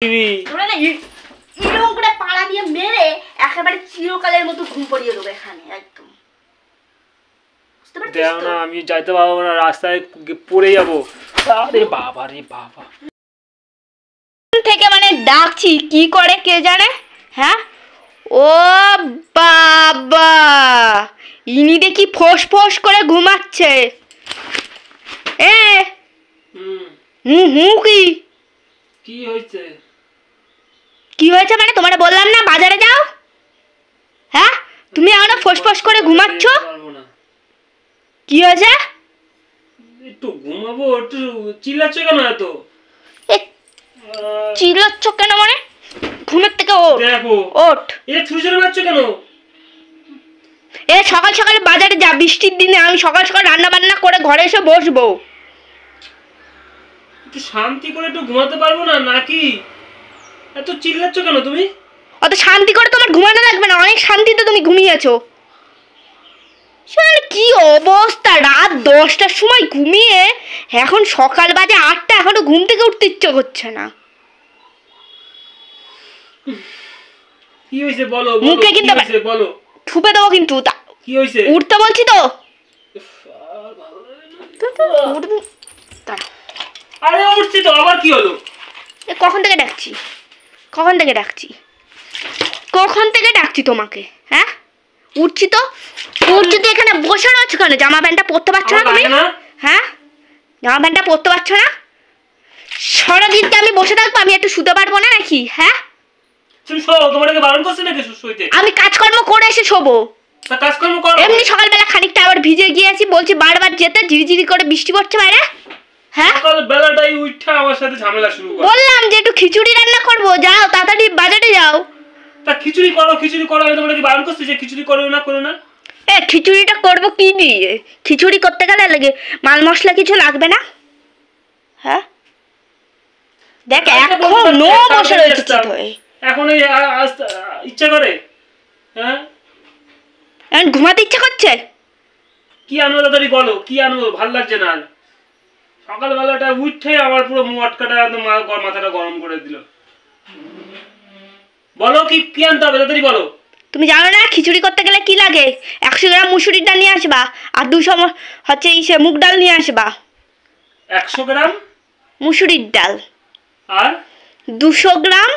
এরকম করে পাড়া দিয়ে মেরে একেবারে চিরকালের মতো ঘুম পড়িয়ে দেবো এখানে একদম। দেখো না আমি যাইতে পারবো না, রাস্তায় পড়ে যাবো। আরে বাবা রে বাবা, থেকে মানে ডাকছি কি করে কে জানে। হ্যাঁ ও বাবা, ইনি দেখি ফোঁস ফোঁস করে ঘুমাচ্ছে। এ কি হয়েছে? কি হয়েছে মানে তোমারে বললাম না বাজারে যাও। হ্যাঁ তুমি এখনো ফোঁস ফোঁস করে ঘুমাচ্ছ। কি হয়েছে? একটু ঘুমাবো, একটু চিল্লাচ্ছ কেন এত? চিল্লাচ্ছ কেন মানে? ঘুমের থেকে ওঠ। দেখো ওঠ। এটা ছুরি মারছো কেন? এ সকাল সকালে বাজারে যা, বৃষ্টির দিনে আমি সকাল সকাল রান্না বান্না করে ঘরে এসে বসবো। একটু শান্তি করে একটু ঘুমাতে পারবো না নাকি? এত চিল্লাচ্ছ কেন তুমি? অত শান্তি করে তোমার ঘুমানো লাগবে না, অনেক শান্তিতে তুমি ঘুমিয়েছো। কি অবস্থা, রাত 10টার সময় ঘুমিয়ে এখন সকাল বাজে 8টা, এখনো ঘুম থেকে উঠতে ইচ্ছে করছে না। কি হয়েছে বলো? মুখে কিন্তু বলো, ঠুপে দেবো কিন্তু। কি হয়েছে? উঠতে বলছি তো। আরে উঠছি তো, আবার কি হলো? কখন থেকে ডাকছি, কখন থেকে ডাকছি, কখন থেকে ডাকছি তোমাকে? হ্যাঁ উঠছি তো, উঠছি তো। এখানে বসে রয়েছো কেন? জামা প্যান্টটা পরতে পারছো না তুমি? হ্যাঁ জামা প্যান্টটা পরতে পারছো না? সারাদিন আমি বসে থাকবো, আমি একটু শুতে পারবো না নাকি? হ্যাঁ আমি কাজকর্ম করে এসে শোবো। এমনি সকালবেলা খানিকটা আবার ভিজে গিয়েছি, বলছি বারবার যেতে, ঝিরিঝিরি করে বৃষ্টি পড়ছে বাইরে। হ্যাঁ সকালবেলাটাই উঠা আমার সাথে ঝামেলা শুরু করে। বললাম যে একটু খিচুড়ি রান্না করবো, যাও তাড়াতাড়ি বাজারে যাও। তা খিচুড়ি করো, খিচুড়ি করো, আমি তোমাকে বারণ করছি যে খিচুড়ি করো না, করো না। খিচুড়িটা করবো কি দিয়ে? খিচুড়ি করতে গেলে লাগে মাল মশলা কিছু লাগবে না? হ্যাঁ দেখ এখনো বসে রয়েছে এখন ইচ্ছা করে? হ্যাঁ এখন ঘুমাতে ইচ্ছা করছে। কি আনবো তাড়াতাড়ি বলো, কি আনবো? ভাল লাগছে না। সকালবেলাটা উঠে আমার পুরো মুটকাটা একদম মাথাটা গরম করে দিল। বলো কি কি আনতে হবে তাড়াতাড়ি বলো। তুমি জানো না খিচুড়ি করতে গেলে কি লাগে? 100 গ্রাম মুসুরির ডাল নিয়ে আসবা, আর 200 হচ্ছে মুগ ডাল নিয়ে আসবা। 100 গ্রাম মুসুরির ডাল আর 200 গ্রাম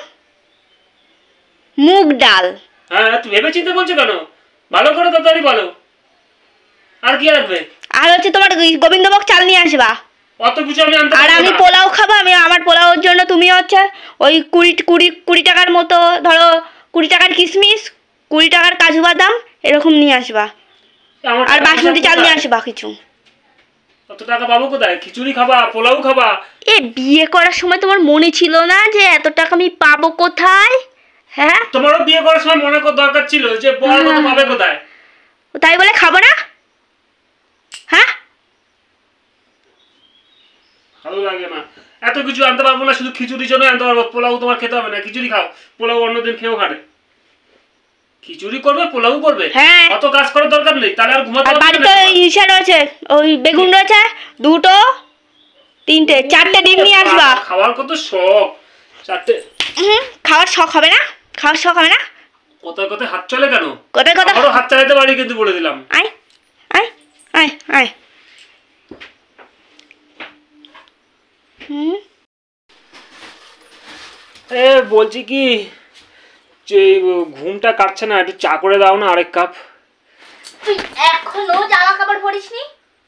মুগ ডাল। হ্যাঁ তুমি ভেবে চিন্তে বলছো কেন? ভালো করে তাড়াতাড়ি বলো। আর কি লাগবে? আর হচ্ছে তোমার গোবিন্দভোগ চাল নিয়ে আসবা। অত কিছু আমি আনতে পারবো না। আর আমি পোলাও খাবো, আমি আমার পোলাওর জন্য তুমি হচ্ছে ওই 20 টাকার মতো, ধরো 20 টাকার কিশমিশ, 20 টাকার কাজু বাদাম এরকম নিয়ে আসবা। আর বাসমতি চাল নিয়ে আসবা কিছু। কত টাকা পাবো কোথায়? খিচুড়ি খাবা, পোলাও খাবা? বিয়ে করার সময় তোমার মনে ছিল না যে এত টাকা আমি পাবো কোথায়? হ্যাঁ তোমারও বিয়ে করার সময় মনে দরকার ছিল যে বড় কত পাবে কোথায়, তাই বলে খাবো না? হ্যাঁ ভালো লাগে না। এত কিছু আনতে পারবো না, শুধু খিচুড়ির জন্য আনতে পারবো। পোলাও তোমার খেতে হবে না, খিচুড়ি খাও। পোলাও অন্যদিন খেয়েও খাবে। খিচুড়ি করবে, পোলাও করবে, অত কাজ করার দরকার নেই। তাহলে আর ঘুমাতে পারবে না। বাড়িতে ইসা রয়েছে, ওই বেগুন রয়েছে, 2টো 3টে 4টে ডিম নিয়ে আসবা। খাওয়ার কত শখ! 4টে খাওয়ার শখ হবে না? খাওয়ার শখ হবে না? কোথায় কোথায় হাত চলে কেন? কোথায় কোথায় আরো হাত চালাতে পারি কিন্তু বলে দিলাম। আয় আয় আয় আয়। বলছি কি যে ঘুমটা কাটছে না, একটু চা করে দাও না আরেক কাপ। তুই এখনো জামা কাপড় পরিসনি?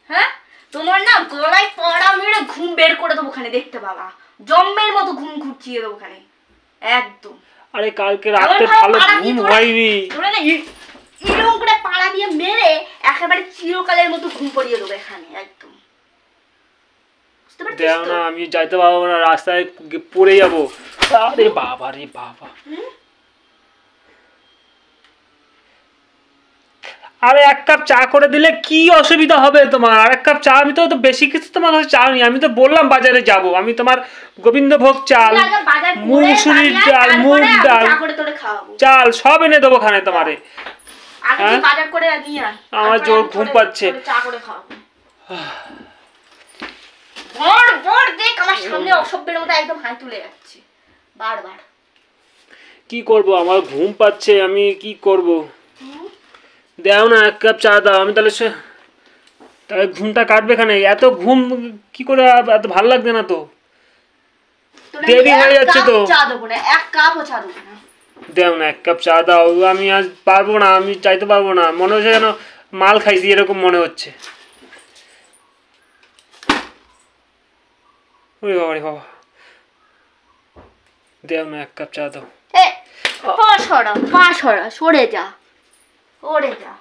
হ্যাঁ তোমার না গলায় পড়া মেরে ঘুম বের করে দেবো ওখানে, দেখতে বাবা জম্মের মতো ঘুম ঘুরছিয়ে দেবো ওখানে একদম। আরে কালকে রাতে ভালো ঘুম হয়নি। এরকম করে পাড়া দিয়ে মেরে একেবারে চিরকালের মতো ঘুম পড়িয়ে দেবো এখানে একদম। দেখো না আমি যাইতে পারবো না, রাস্তায় পড়ে যাবো। আরে বাবা রে বাবা, আরে 1 কাপ চা করে দিলে কি অসুবিধা হবে তোমার? আর 1 কাপ চা, আমি তো বেশি কিছু তোমার কাছে চাইনি। আমি তো বললাম বাজারে যাব, আমি তোমার গোবিন্দভোগ চাল, মুসুরির ডাল, মুগ ডাল, চাল সব এনে দেবো খানে তোমারে। আমার জোর ঘুম পাচ্ছে। দেখ আমার সামনে অসভ্যের মতো একদম হাই তুলে যাচ্ছে। বারবার কি করব, আমার ঘুম পাচ্ছে, আমি কি করব? দাও না, 1 কাপ চা দাও। আমি তাহলে ঘুমটা কাটবে এখানে। এত ঘুম কি করে, এত ভালো লাগবে না তো, দেরি হয়ে যাচ্ছে তো। চা দেবো না, 1 কাপও চা দেবো না। দাও না, 1 কাপ চা দাও। আমি আজ পারবো না, আমি চাইতে পারবো না, মনে হচ্ছে যেন মাল খাইছি এরকম মনে হচ্ছে। ওরে বাবা রে বাবা, দাও না, 1 কাপ চা দাও। সরে যা, ওরে যা।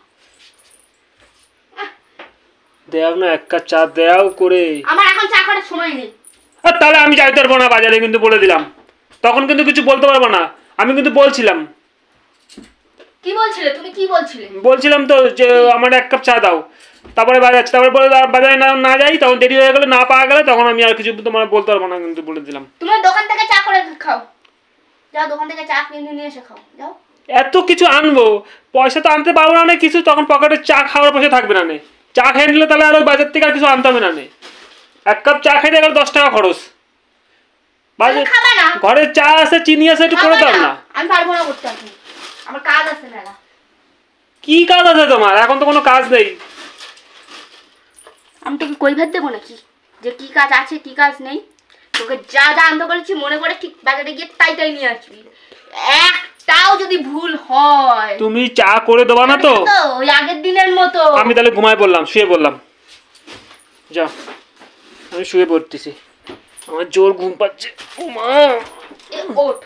দাও না, 1 কাপ চা দাও করে। আমার এখন চা করার সময় নেই। আর তাহলে আমি যাইতে পারবো না বাজারে, কিন্তু বলে দিলাম। তখন কিন্তু কিছু বলতে পারবো না, আমি কিন্তু বলছিলাম। কি বলছিলে তুমি, কি বলছিলে? বলছিলাম তো যে আমার 1 কাপ চা দাও, তারপরে বাজার, তারপরে বলে বাজারে না যাই, তখন দেরি হয়ে গেলে, না পাওয়া গেলে, তখন আমি আর কিছু তোমার বলতে পারবো না, কিন্তু বলে দিলাম। তুমি দোকান থেকে চা করে খাও, যাও দোকান থেকে চা কিনে নিয়ে এসে খাও, যাও। এত কিছু আনবো, পয়সা তো আনতে পারবো না কিছু, তখন পকেটে চা খাওয়ার পয়সা থাকবে না। চা খেয়ে নিলে তাহলে আর ওই বাজার থেকে আর কিছু আনতে হবে না। 1 কাপ চা খেতে গেলে 10 টাকা খরচ। ঘরে চা আছে, চিনি আছে, একটু করে দাও না। আমি পারবো না করতে, আমার কাজ আছে মেলা। কি কাজ আছে তোমার? এখন তো কোনো কাজ নেই। আমি তোকে কই ভাত দেবো নাকি যে কি কাজ আছে কি কাজ নেই? তোকে যা যা আনতে বলেছি মনে করে ঠিক বাজারে গিয়ে তাই তাই নিয়ে আসবি। একটাও যদি ভুল হয়, তুমি চা করে দেবা না তো? ওই আগের দিনের মতো। আমি তাহলে ঘুমায় পড়লাম, শুয়ে পড়লাম। যাও, আমি শুয়ে পড়তেছি, আমার জোর ঘুম পাচ্ছে। ওঠ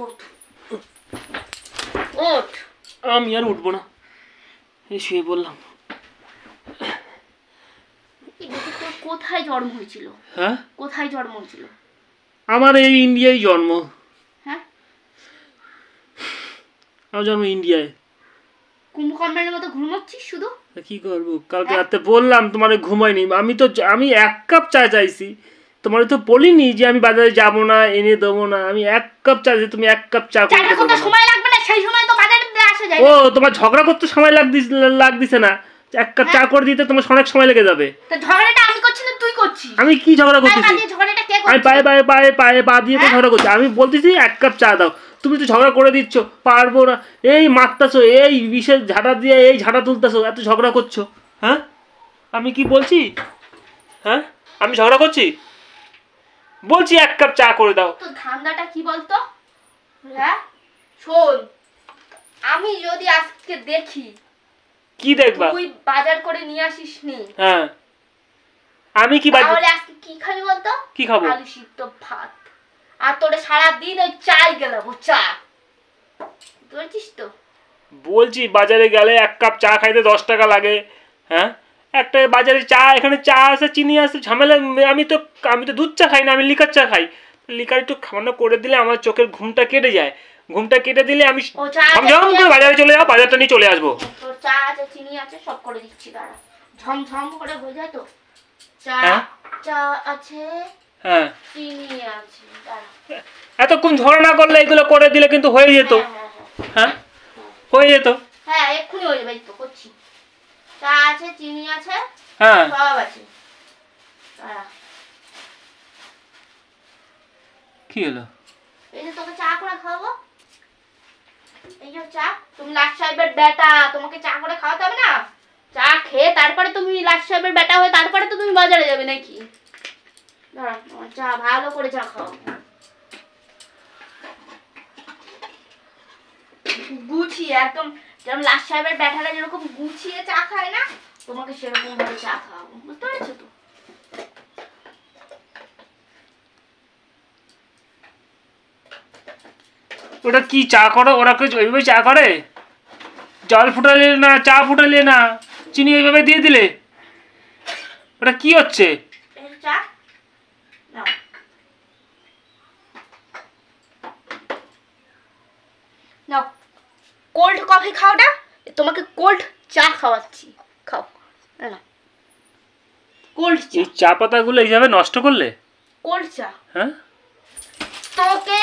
ওঠ ওঠ। আমি আর উঠবো না, এই শুয়ে পড়লাম। কোথায় জন্ম হয়েছিল? হ্যাঁ, কোথায় জন্ম হয়েছিল? আমার এই ইন্ডিয়ায় জন্ম। হ্যাঁ, আমার জন্ম ইন্ডিয়ায়। কুম্ভকর্ণের মতো ঘুমাচ্ছিস শুধু। কি করবো, কালকে রাতে বললাম তোমার ঘুমাইনি। আমি 1 কাপ চা চাইছি, তোমার তো বলিনি যে আমি বাজারে যাবো না, এনে দেবো না। আমি 1 কাপ চা, যে তুমি 1 কাপ চা করে দেবো না। সময় লাগবে না, সেই সময় তো বাজারে আসা যায়। ও, তোমার ঝগড়া করতে সময় লাগদিছে না, 1 কাপ চা করে দিতে তোমার অনেক সময় লেগে যাবে। তো ঝগড়াটা আমি করছি না তুই করছিস? আমি কি ঝগড়া করতেছি? আমি পায়ে পা দিয়ে তো ঝগড়া করছি। আমি বলতেছি 1 কাপ চা দাও, তুমি তো ঝগড়া করে দিচ্ছ। পারবো না, এই মারতাছো, এই বিশেষ ঝাঁটা দিয়ে এই ঝাঁটা তুলতেছো, এত ঝগড়া করছো। হ্যাঁ, আমি কি বলছি? হ্যাঁ, আমি ঝগড়া করছি? বলছি 1 কাপ চা করে দাও। তো ধান্দাটা কি বলতো? হ্যাঁ শোন, আমি যদি আজকে দেখি কি দেখবা? তুই বাজার করে নিয়ে আসিস নি, হ্যাঁ, আমি কি বাজার, তাহলে আজকে কি খাবি বলতো? কি খাবো? আলু সিদ্ধ ভাত, আর তোরে সারাদিন ওই চাই গেলাবো, চা। বুঝছিস তো? বলছি বাজারে গেলে 1 কাপ চা খাইতে 10 টাকা লাগে। হ্যাঁ, একটা বাজারে চা, এখানে চা আছে, চিনি আছে, ঝামেলা। আমি তো দুধ চা খাই না, আমি লিকার চা খাই। লিকার একটু খাওয়ানো করে দিলে আমার চোখের ঘুমটা কেটে যায়। ঘুমটা কেটে দিলে আমি ঝমঝম করে বাজারে চলে যাবো, বাজারটা নিয়ে চলে আসবো। তোর চা আছে, চিনি আছে, সব করে দিচ্ছি, দাঁড়া। ঝমঝম করে হয়ে যায় তো। চা চা আছে, হ্যাঁ, চিনি আছে, দাঁড়া। এতক্ষণ ঝগড়া না করলে এগুলো করে দিলে কিন্তু হয়ে যেত। হ্যাঁ, হয়ে যেত। হ্যাঁ, এক্ষুনি হয়ে যাবে, তো করছি। চা আছে, চিনি আছে, হ্যাঁ, সব আছে, দাঁড়া। কি হলো? এই যে তোকে চা করে খাওয়াবো, এই যে চা। তুমি লাট সাহেবের বেটা, তোমাকে চা করে খাওয়াতে হবে না? চা খেয়ে তারপরে তুমি লাট সাহেবের বেটা হয়ে তারপরে তো তুমি বাজারে যাবে নাকি? দাঁড়া, চা ভালো করে চা খাও, গুছিয়ে একদম, যেমন লাট সাহেবের বেটারা যেরকম গুছিয়ে চা খায় না, তোমাকে সেরকম ভাবে চা খাওয়াবো, বুঝতে পেরেছো তো? ওটা কি চা করো? ওরা কি ওইভাবে চা করে? জল ফুটালে না, চা ফুটালে না, চিনি ওইভাবে দিয়ে দিলে? ওটা কি হচ্ছে? চা নাও, নাও। কোল্ড কফি খাও না, তোমাকে কোল্ড চা খাওয়াচ্ছি, খাও না। কোল্ড চা। এই চা পাতাগুলো এইভাবে নষ্ট করলে? কোল্ড চা। হ্যাঁ, তোকে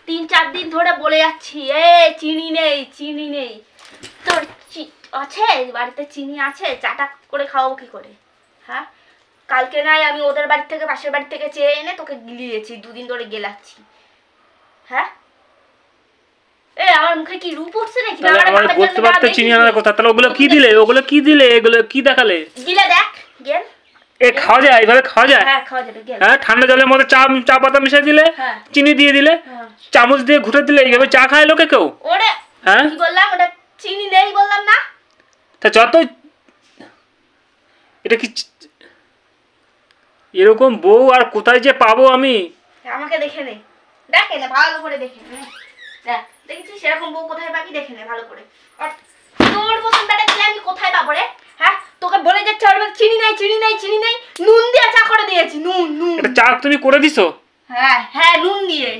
3-4 দিন ধরে বলে যাচ্ছি, চিনি নেই, চিনি নেই। তোর আছে বাড়িতে, চিনি আছে, চাটা করে খাওয়াবো কি করে? হ্যাঁ, কালকে নাই আমি ওদের বাড়ি থেকে, পাশের বাড়ি থেকে চেয়ে এনে তোকে গিলিয়েছি, 2 দিন ধরে গেলাচ্ছি। হ্যাঁ আমার মুখে কি রূপ উঠছে নাকি? তাহলে আমার বলতে পারতে চিনি আনার কথা, তাহলে ওগুলো কি দিলে এগুলো কি দেখালে? গিলে দেখ গেল। এ খাওয়া যায়, এইভাবে খাওয়া যায়? হ্যাঁ খাওয়া যাবে গেল। হ্যাঁ ঠান্ডা জলের মধ্যে চা পাতা মিশিয়ে দিলে, চিনি দিয়ে দিলে, চামচ দিয়ে ঘুরে দিলে, এইভাবে চা খায় লোকে কেউ? ওরে হ্যাঁ কি বললাম, ওটা চিনি নেই বললাম না? তা যত এটা কি এরকম বউ আর কোথায় যে পাবো আমি? আমাকে দেখে নে, দেখে নে ভালো করে দেখে নে। দেখ দেখেছিস সেরকম বউ কোথায় পাবি, দেখে নে ভালো করে। আর তোর মতন বেটা দিলে আমি কোথায় পাবো রে? হ্যাঁ তোকে বলে যাচ্ছে ওর মধ্যে চিনি নাই চিনি নাই চিনি নাই, নুন দিয়ে চা করে দিয়েছি, নুন নুন। এটা চা তুমি করে দিছো? হ্যাঁ হ্যাঁ নুন দিয়ে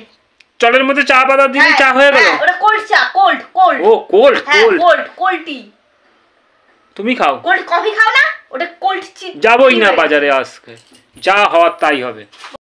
জলের মধ্যে চা পাতা দিলে চা হয়ে গেল? ওটা কোল্ড চা, কোল্ড কোল্ড। ও কোল্ড কোল্ড কোল্ড টি। তুমি খাও? কোল্ড কফি খাও না? ওটা কোল্ড টি। যাবোই না বাজারে আজকে, যা হওয়ার তাই হবে।